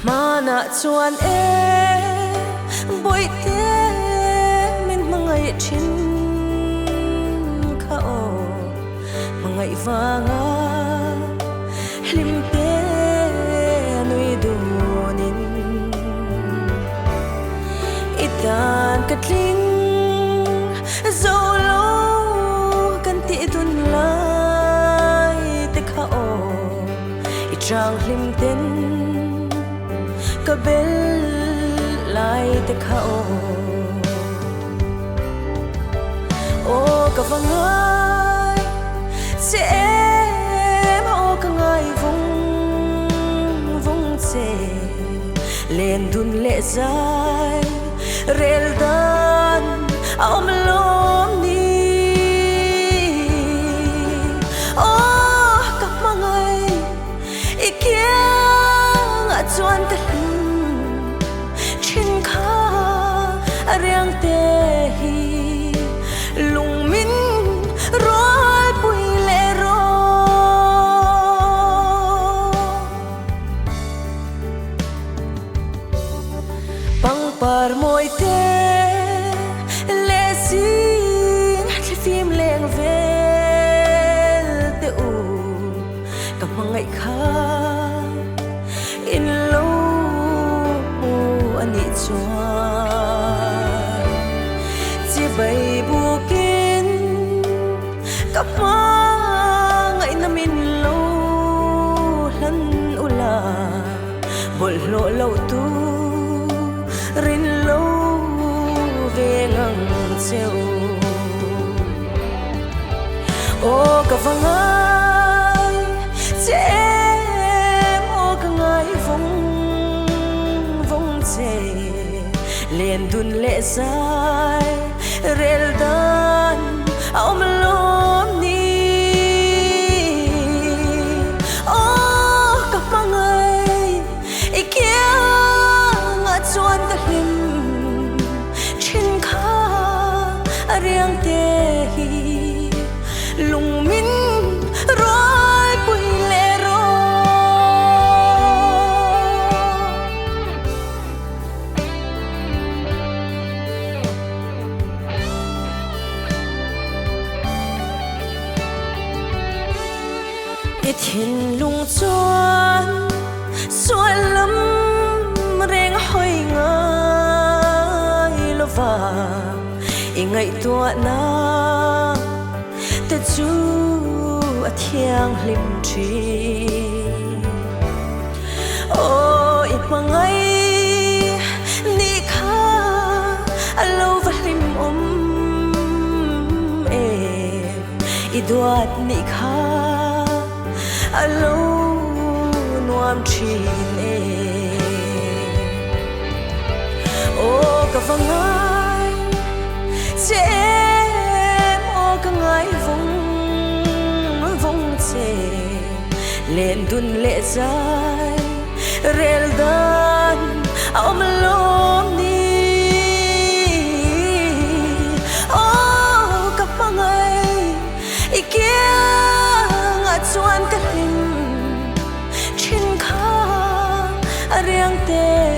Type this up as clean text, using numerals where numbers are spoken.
mana chuan boi te min mangai thin kha o mangai wanga hlim te nui dunin itan katling zolo kan ti dun lai te kha o itrang hlim ten ka bel lai te kha o ka vangai se em o ka ngai vung se len dun le zai rel dan om lom ni o ka mangai ikia nga chuan te riang te hi lung min roi pui le ro pang par moi te le sin le phim leng vel te u ka mangai kha in lo ani chua bay bukin cặp ngai na min lo lan ula bol lo lo tu rin lo ve ngang seu o ka vangai che o ka ngai vung che len dun le sai rel dan om lom ni o ka mangai ikia nga chuan ta hlim thin kha riang te hi lung min roi pui le ro thiên lung chuan xuân lắm reng hoi ngai lova i ngai tua na te chu a thiang hlim thi o i mangai ni kha alo va hlim i duat ni kha alo nuam thin o ka vangai che o ka ngai vung che len dun le zai rel dan om lom ni o ka vangai ikia chuan te hlim thin kha riang te